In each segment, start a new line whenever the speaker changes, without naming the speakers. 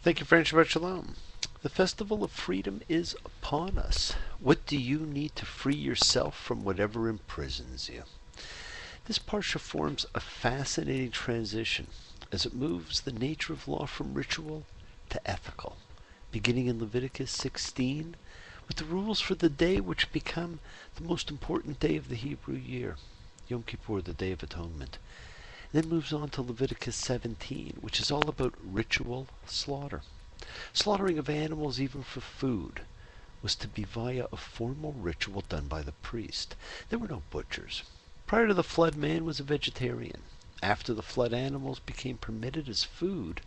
Thank you, friend. Shabbat Shalom. The festival of freedom is upon us. What do you need to free yourself from whatever imprisons you? This parsha forms a fascinating transition as it moves the nature of law from ritual to ethical, beginning in Leviticus 16 with the rules for the day which become the most important day of the Hebrew year, Yom Kippur, the Day of Atonement. Then moves on to Leviticus 17, which is all about ritual slaughter. Slaughtering of animals, even for food, was to be via a formal ritual done by the priest. There were no butchers. Prior to the flood, man was a vegetarian. After the flood, animals became permitted as food.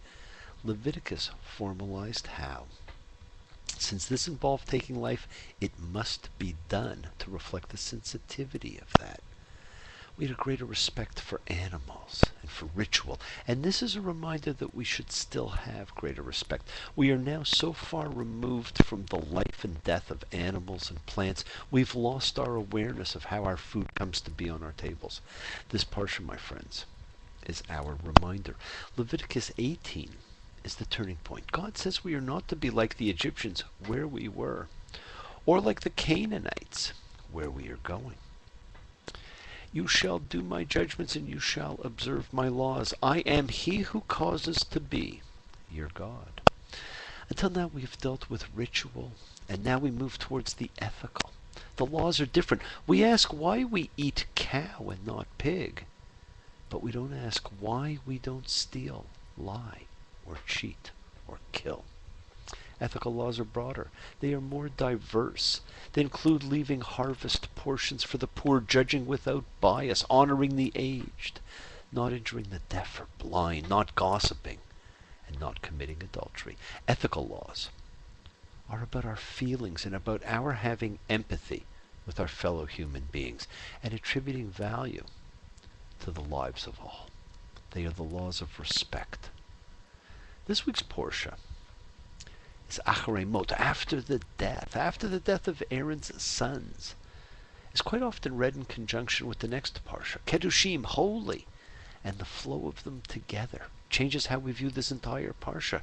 Leviticus formalized how. Since this involved taking life, it must be done to reflect the sensitivity of that. We had a greater respect for animals and for ritual, and this is a reminder that we should still have greater respect. We are now so far removed from the life and death of animals and plants, we've lost our awareness of how our food comes to be on our tables. This parsha, my friends, is our reminder. Leviticus 18 is the turning point. God says we are not to be like the Egyptians, where we were, or like the Canaanites, where we are going. You shall do my judgments, and you shall observe my laws. I am he who causes to be your God. Until now we have dealt with ritual, and now we move towards the ethical. The laws are different. We ask why we eat cow and not pig, but we don't ask why we don't steal, lie, or cheat, or kill. Ethical laws are broader. They are more diverse. They include leaving harvest portions for the poor, judging without bias, honoring the aged, not injuring the deaf or blind, not gossiping, and not committing adultery. Ethical laws are about our feelings and about our having empathy with our fellow human beings and attributing value to the lives of all. They are the laws of respect. This week's Portia is Acharei Mot, after the death of Aaron's sons, is quite often read in conjunction with the next parsha, Kedushim, holy, and the flow of them together changes how we view this entire parsha.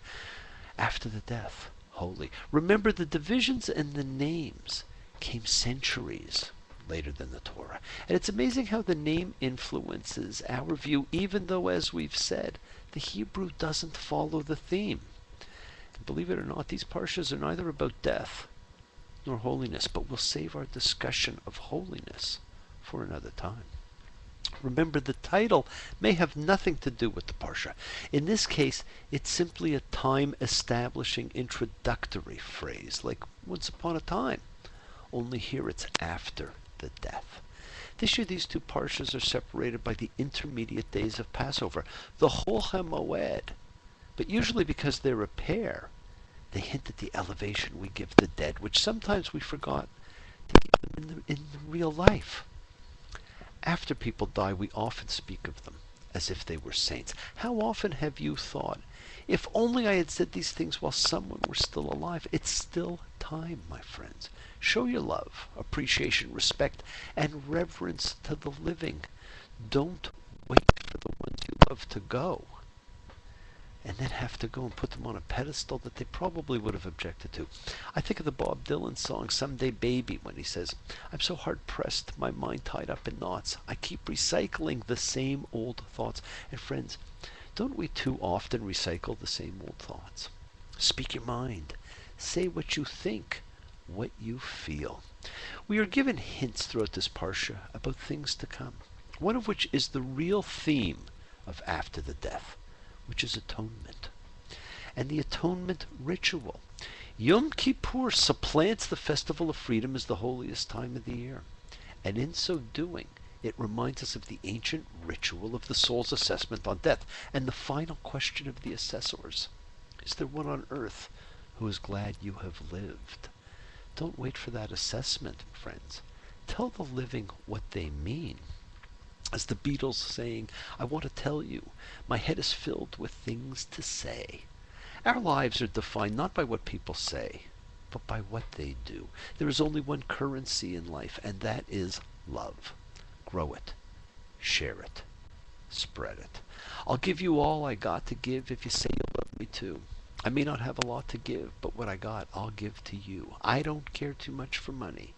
After the death, holy. Remember, the divisions and the names came centuries later than the Torah, and it's amazing how the name influences our view, even though, as we've said, the Hebrew doesn't follow the theme. Believe it or not, these parshas are neither about death nor holiness, but we'll save our discussion of holiness for another time. Remember, the title may have nothing to do with the parsha. In this case, it's simply a time-establishing introductory phrase, like once upon a time, only here it's after the death. This year, these two parshas are separated by the intermediate days of Passover, the Chol HaMoed. But usually because they're a pair, they hint at the elevation we give the dead, which sometimes we forgot to give them in real life. After people die, we often speak of them as if they were saints. How often have you thought, if only I had said these things while someone were still alive? It's still time, my friends. Show your love, appreciation, respect, and reverence to the living. Don't wait for the ones you love to go, and then have to go and put them on a pedestal that they probably would have objected to. I think of the Bob Dylan song, Someday Baby, when he says, I'm so hard-pressed, my mind tied up in knots. I keep recycling the same old thoughts. And friends, don't we too often recycle the same old thoughts? Speak your mind. Say what you think, what you feel. We are given hints throughout this parsha about things to come, one of which is the real theme of after the death, which is atonement, and the atonement ritual. Yom Kippur supplants the festival of freedom as the holiest time of the year, and in so doing, it reminds us of the ancient ritual of the soul's assessment on death, and the final question of the assessors. Is there one on earth who is glad you have lived? Don't wait for that assessment, friends. Tell the living what they mean. As the Beatles saying, I want to tell you, my head is filled with things to say. Our lives are defined not by what people say, but by what they do. There is only one currency in life, and that is love. Grow it, share it, spread it. I'll give you all I got to give if you say you love me too. I may not have a lot to give, but what I got, I'll give to you. I don't care too much for money.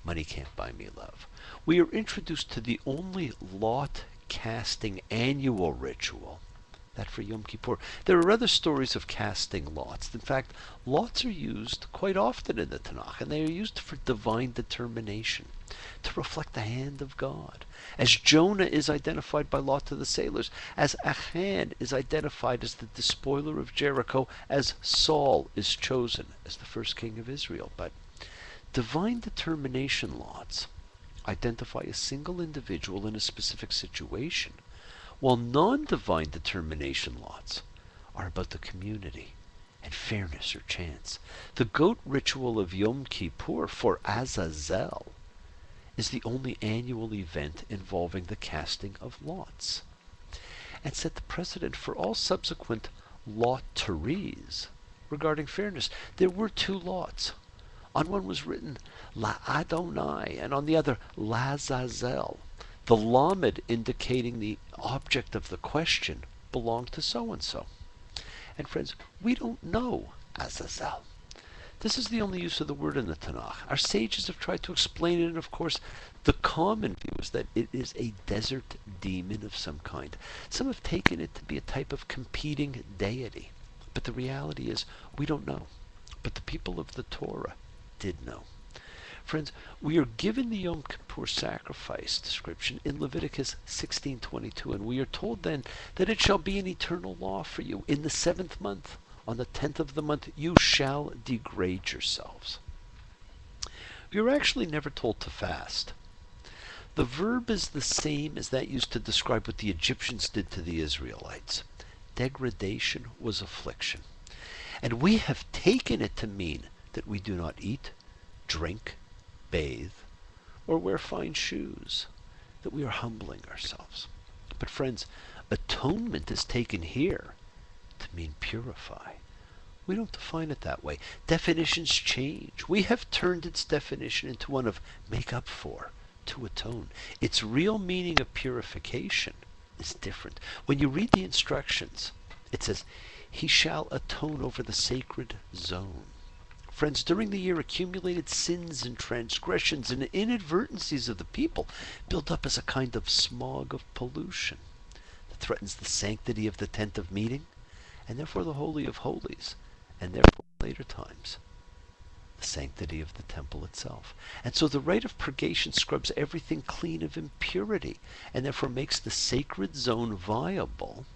Money can't buy me love. We are introduced to the only lot casting annual ritual, that for Yom Kippur. There are other stories of casting lots. In fact, lots are used quite often in the Tanakh, and they are used for divine determination, to reflect the hand of God. As Jonah is identified by Lot to the sailors, as Achan is identified as the despoiler of Jericho, as Saul is chosen as the first king of Israel. But divine determination lots identify a single individual in a specific situation, while non-divine determination lots are about the community and fairness or chance. The goat ritual of Yom Kippur for Azazel is the only annual event involving the casting of lots, and set the precedent for all subsequent lotteries regarding fairness. There were two lots. On one was written La Adonai, and on the other Lazazel. The lamed indicating the object of the question belonged to so-and-so. And friends, we don't know Azazel. This is the only use of the word in the Tanakh. Our sages have tried to explain it, and of course, the common view is that it is a desert demon of some kind. Some have taken it to be a type of competing deity. But the reality is, we don't know. But the people of the Torah did know. Friends, we are given the Yom Kippur sacrifice description in Leviticus 16:22, and we are told then that it shall be an eternal law for you. In the 7th month, on the 10th of the month, you shall degrade yourselves. We are actually never told to fast. The verb is the same as that used to describe what the Egyptians did to the Israelites. Degradation was affliction. And we have taken it to mean that we do not eat, drink, bathe, or wear fine shoes, that we are humbling ourselves. But friends, atonement is taken here to mean purify. We don't define it that way. Definitions change. We have turned its definition into one of make up for, to atone. Its real meaning of purification is different. When you read the instructions, it says, he shall atone over the sacred zone. Friends, during the year, accumulated sins and transgressions and inadvertencies of the people build up as a kind of smog of pollution that threatens the sanctity of the tent of meeting, and therefore the Holy of Holies, and therefore in later times, the sanctity of the temple itself. And so the rite of purgation scrubs everything clean of impurity, and therefore makes the sacred zone viable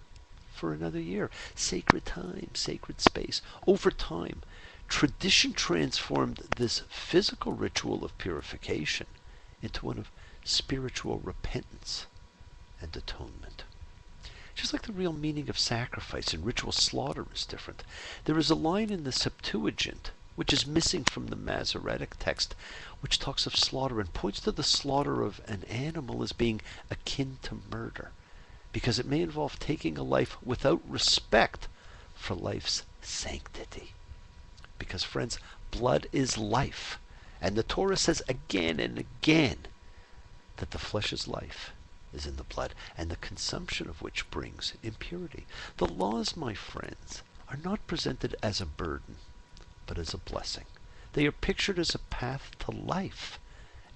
for another year. Sacred time, sacred space. Over time, tradition transformed this physical ritual of purification into one of spiritual repentance and atonement. Just like the real meaning of sacrifice and ritual slaughter is different, there is a line in the Septuagint which is missing from the Masoretic text, which talks of slaughter and points to the slaughter of an animal as being akin to murder, because it may involve taking a life without respect for life's sanctity. Because, friends, blood is life. And the Torah says again and again that the flesh's life is in the blood, and the consumption of which brings impurity. The laws, my friends, are not presented as a burden, but as a blessing. They are pictured as a path to life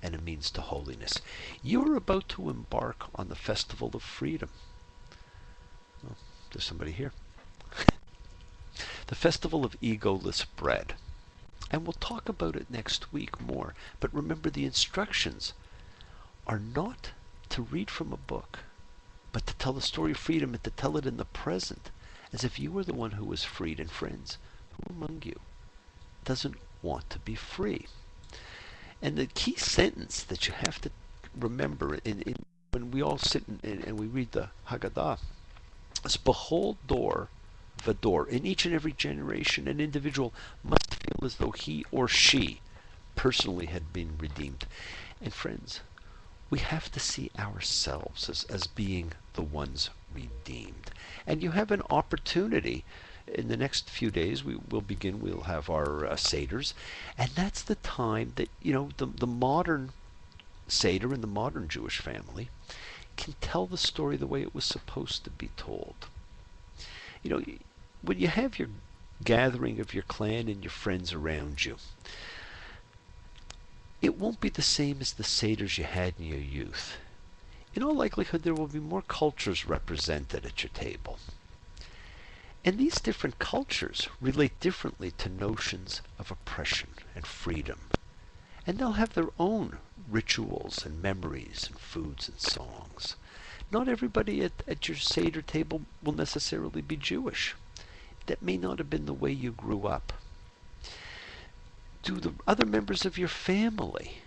and a means to holiness. You are about to embark on the festival of freedom. Well, there's somebody here. The festival of egoless bread. And we'll talk about it next week more. But remember, the instructions are not to read from a book, but to tell the story of freedom and to tell it in the present, as if you were the one who was freed. And friends, who among you doesn't want to be free? And the key sentence that you have to remember when we all sit and we read the Haggadah is, behold, door, Vador. In each and every generation, an individual must feel as though he or she personally had been redeemed. And friends, we have to see ourselves as being the ones redeemed. And you have an opportunity. In the next few days, we'll have our Seders. And that's the time that, the modern Seder in the modern Jewish family can tell the story the way it was supposed to be told. When you have your gathering of your clan and your friends around you. It won't be the same as the seders you had in your youth. In all likelihood, there will be more cultures represented at your table. And these different cultures relate differently to notions of oppression and freedom. And they'll have their own rituals and memories and foods and songs. Not everybody at your Seder table will necessarily be Jewish. That may not have been the way you grew up. Do the other members of your family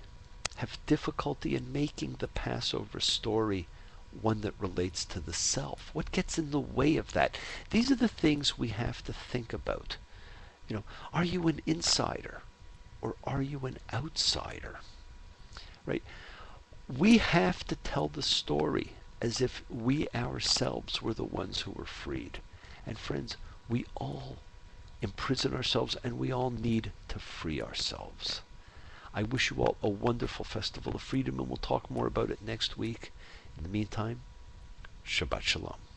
have difficulty in making the Passover story one that relates to the self? What gets in the way of that? These are the things we have to think about. Are you an insider or are you an outsider? Right? We have to tell the story as if we ourselves were the ones who were freed. And friends, we all imprison ourselves and we all need to free ourselves. I wish you all a wonderful Festival of Freedom, and we'll talk more about it next week. In the meantime, Shabbat Shalom.